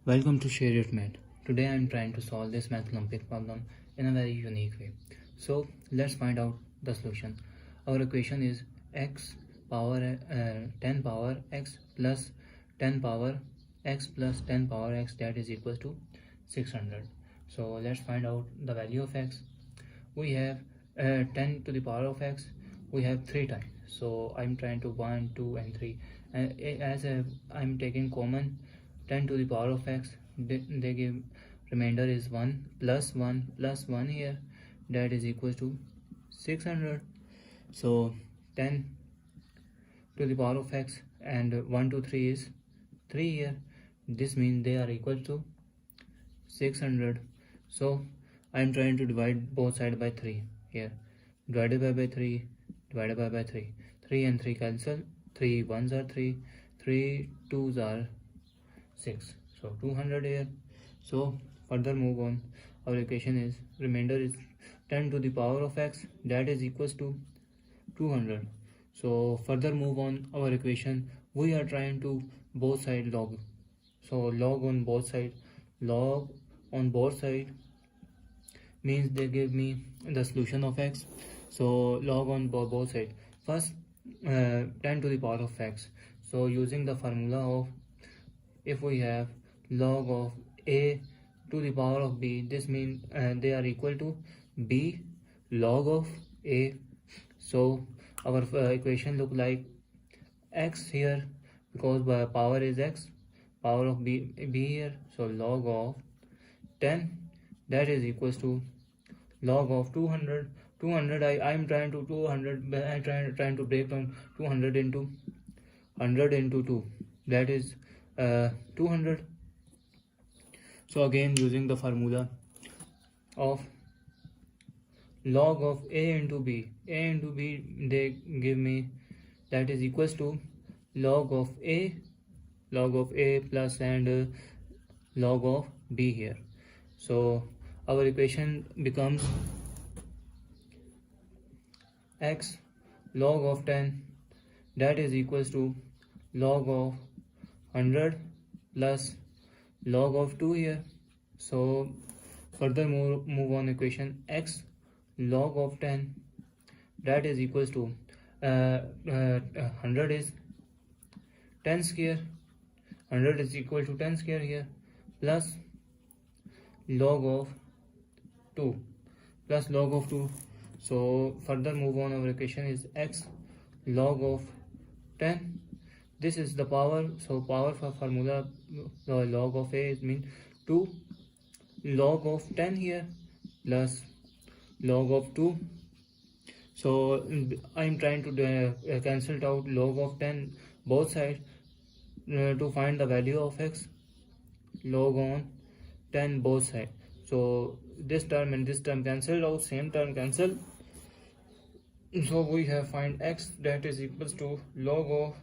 Welcome to Share It Math. Today I am trying to solve this math Olympiad problem in a very unique way. So let's find out the solution. Our equation is x power 10 power x plus 10 power x plus 10 power x, that is equal to 600. So let's find out the value of x. We have 10 to the power of x. We have 3 times. So I'm trying to 1, 2 and 3. As I'm taking common 10 to the power of x, they give remainder is 1 plus 1 here, that is equal to 600. So 10 to the power of x and 1 to 3 is 3 here. This means they are equal to 600. So I am trying to divide both sides by 3 here. Divided by 3, divided by 3. 3 and 3 cancel. 3 1s are 3, 3 2s are 6. So 200 here. So further move on. Our equation is remainder is 10 to the power of x, that is equals to 200. So further move on our equation. We are trying to both side log. So log on both side. Log on both side means they give me the solution of x. So log on both sides. First 10 to the power of x. So using the formula of, if we have log of a to the power of b, this means they are equal to b log of a. So our equation look like x here, because by power is x, power of b here. So log of 10, that is equals to log of 200. I am trying to 200, I trying to break down 200 into 100 into 2, that is 200. So again using the formula of log of a into b, they give me, that is equals to log of a plus and log of b here. So our equation becomes x log of 10, that is equals to log of 100 plus log of 2 here. So further move on equation, x log of 10, that is equals to 100 is 10 square, 100 is equal to 10 square here, plus log of 2 plus log of 2. So further move on, our equation is x log of 10, this is the power. So power for formula log of a is mean 2 log of 10 here plus log of 2. So I am trying to cancel out log of 10 both sides to find the value of x. Log on 10 both sides. So this term and this term cancelled out, same term cancel. So we have find x, that is equals to log of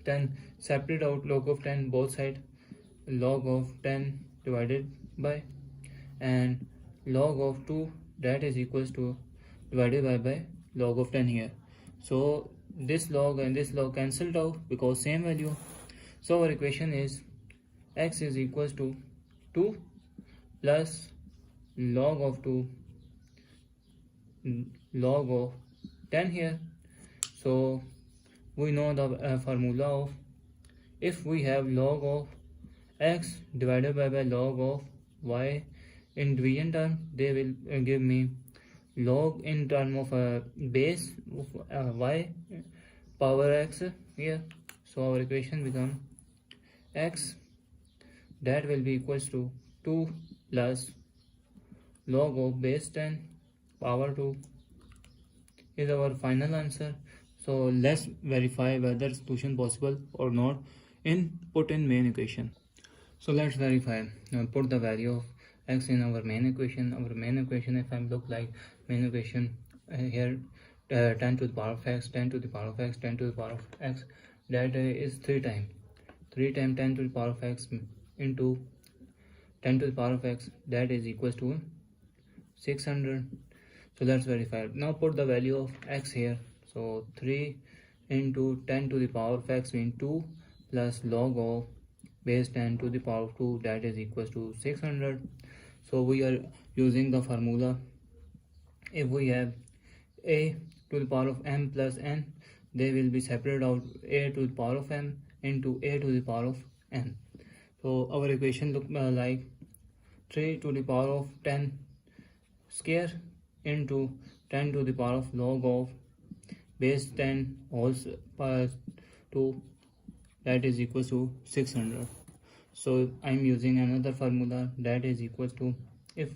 10, separate out log of 10 both sides, log of 10 divided by, and log of 2, that is equals to divided by log of 10 here. So this log and this log cancelled out because same value. So our equation is x is equals to 2 plus log of 2 log of 10 here. So we know the formula of, if we have log of x divided by log of y in division term, they will give me log in term of base of y power x here. So our equation become x, that will be equals to 2 plus log of base 10 power 2 is our final answer. So let's verify whether solution possible or not put in main equation. So let's verify. Now put the value of x in our main equation. Our main equation, if I look like main equation here, 10 to the power of x, 10 to the power of x, 10 to the power of x, that is 3 times 10 to the power of x into 10 to the power of x, that is equals to 600. So let's verify. Now put the value of x here. So 3 into 10 to the power of x means 2 plus log of base 10 to the power of 2, that is equals to 600. So we are using the formula. If we have a to the power of m plus n, they will be separated out a to the power of m into a to the power of n. So our equation look like 3 to the power of 10 square into 10 to the power of log of base 10 whole power 2, that is equals to 600. So I'm using another formula, that is equals to, if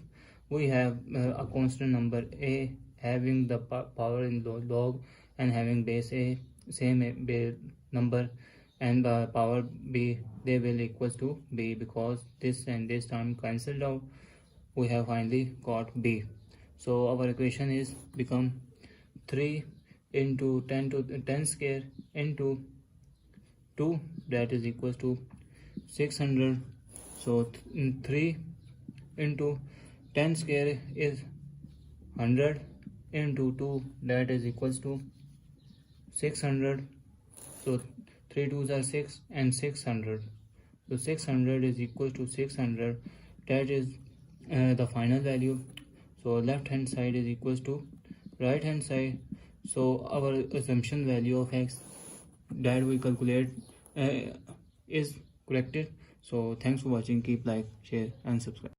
we have a constant number a having the power in log and having base a same base number and the power b, they will equals to b, because this and this term cancelled out, we have finally got b. So our equation is become 3 into 10 to 10 square into 2, that is equals to 600. So 3 into 10 square is 100 into 2, that is equals to 600. So 3 2s are 6 and 600. So 600 is equal to 600, that is the final value. So left hand side is equals to right hand side. So our assumption value of x that we calculate is corrected. So thanks for watching. Keep like, share and subscribe.